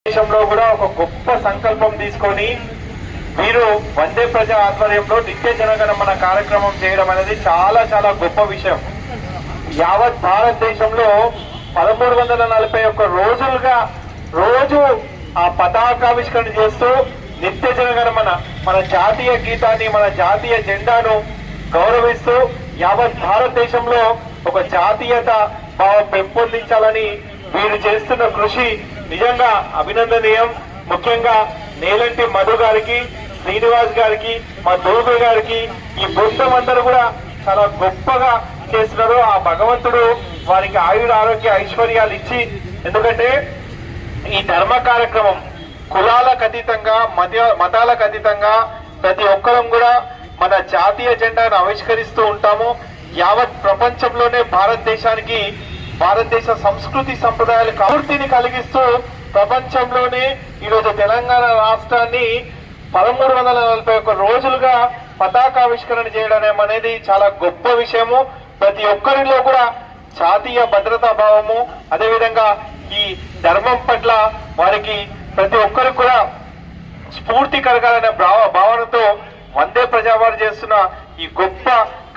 దేశంలో కూడా ఒక గొప్ప సంకల్పం తీసుకొని వీరు వందే ప్రజా ఆధ్వర్యంలో నిత్య జనగణమన కార్యక్రమం చేయడం అనేది చాలా చాలా గొప్ప విషయం. యావత్ భారతదేశంలో 1341 రోజులుగా రోజు ఆ పతాకావిష్కరణ చేస్తూ నిత్య జనగణమన మన జాతీయ గీతాన్ని మన జాతీయ జెండాను గౌరవిస్తూ యావత్ భారతదేశంలో ఒక జాతీయత భావం పెంపొందించాలని వీరు చేస్తున్న కృషి నిజంగా అభినందనీయం. ముఖ్యంగా నేలంటి మధు గారికి, శ్రీనివాస్ గారికి, మా దోబే గారికి ఈ బృందం అందరూ కూడా చాలా గొప్పగా చేస్తున్నారు. ఆ భగవంతుడు వారికి ఆయుర ఆరోగ్య ఐశ్వర్యాలు ఇచ్చి, ఎందుకంటే ఈ ధర్మ కార్యక్రమం కులాలకు అతీతంగా మతాలకు అతీతంగా ప్రతి ఒక్కరం కూడా మన జాతీయ జెండాను ఆవిష్కరిస్తూ ఉంటాము. యావత్ ప్రపంచంలోనే భారతదేశ సంస్కృతి సంప్రదాయాల అభివృద్ధిని కలిగిస్తూ ప్రపంచంలోనే ఈరోజు తెలంగాణ రాష్ట్రాన్ని 1341 రోజులుగా పతాకావిష్కరణ చేయడం అనేది చాలా గొప్ప విషయము. ప్రతి ఒక్కరిలో కూడా జాతీయ భద్రతా భావము, అదేవిధంగా ఈ ధర్మం పట్ల వారికి ప్రతి ఒక్కరికి కూడా స్ఫూర్తి కలగాలనే భావనతో వందే ప్రజావారు చేస్తున్న ఈ గొప్ప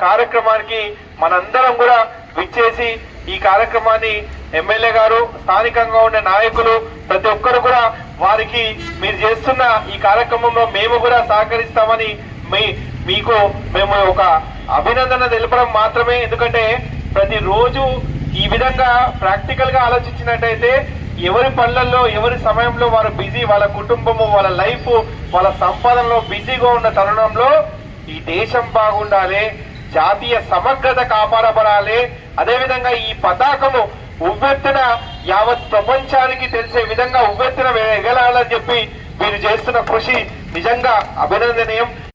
కార్యక్రమానికి మనందరం కూడా విచ్చేసి ఈ కార్యక్రమాన్ని ఎమ్మెల్యే గారు, స్థానికంగా ఉన్న నాయకులు ప్రతి ఒక్కరు కూడా వారికి మీరు చేస్తున్న ఈ కార్యక్రమంలో మేము కూడా సహకరిస్తామని మీకు మేము ఒక అభినందన తెలపడం మాత్రమే. ఎందుకంటే ప్రతిరోజు ఈ విధంగా ప్రాక్టికల్ గా ఆలోచించినట్టయితే ఎవరి పనులలో ఎవరి సమయంలో వారు బిజీ, వాళ్ళ కుటుంబము, వాళ్ళ లైఫ్, వాళ్ళ సంపాదనలో బిజీగా ఉన్న తరుణంలో ఈ దేశం బాగుండాలి, జాతీయ సమగ్రత కాపాడబడాలి, అదేవిధంగా ఈ పతాకము ఉవ్వెత్తున యావత్ ప్రపంచానికి తెలిసే విధంగా ఉవ్వెత్తున ఎగలాలని చెప్పి మీరు చేస్తున్న కృషి నిజంగా అభినందనీయం.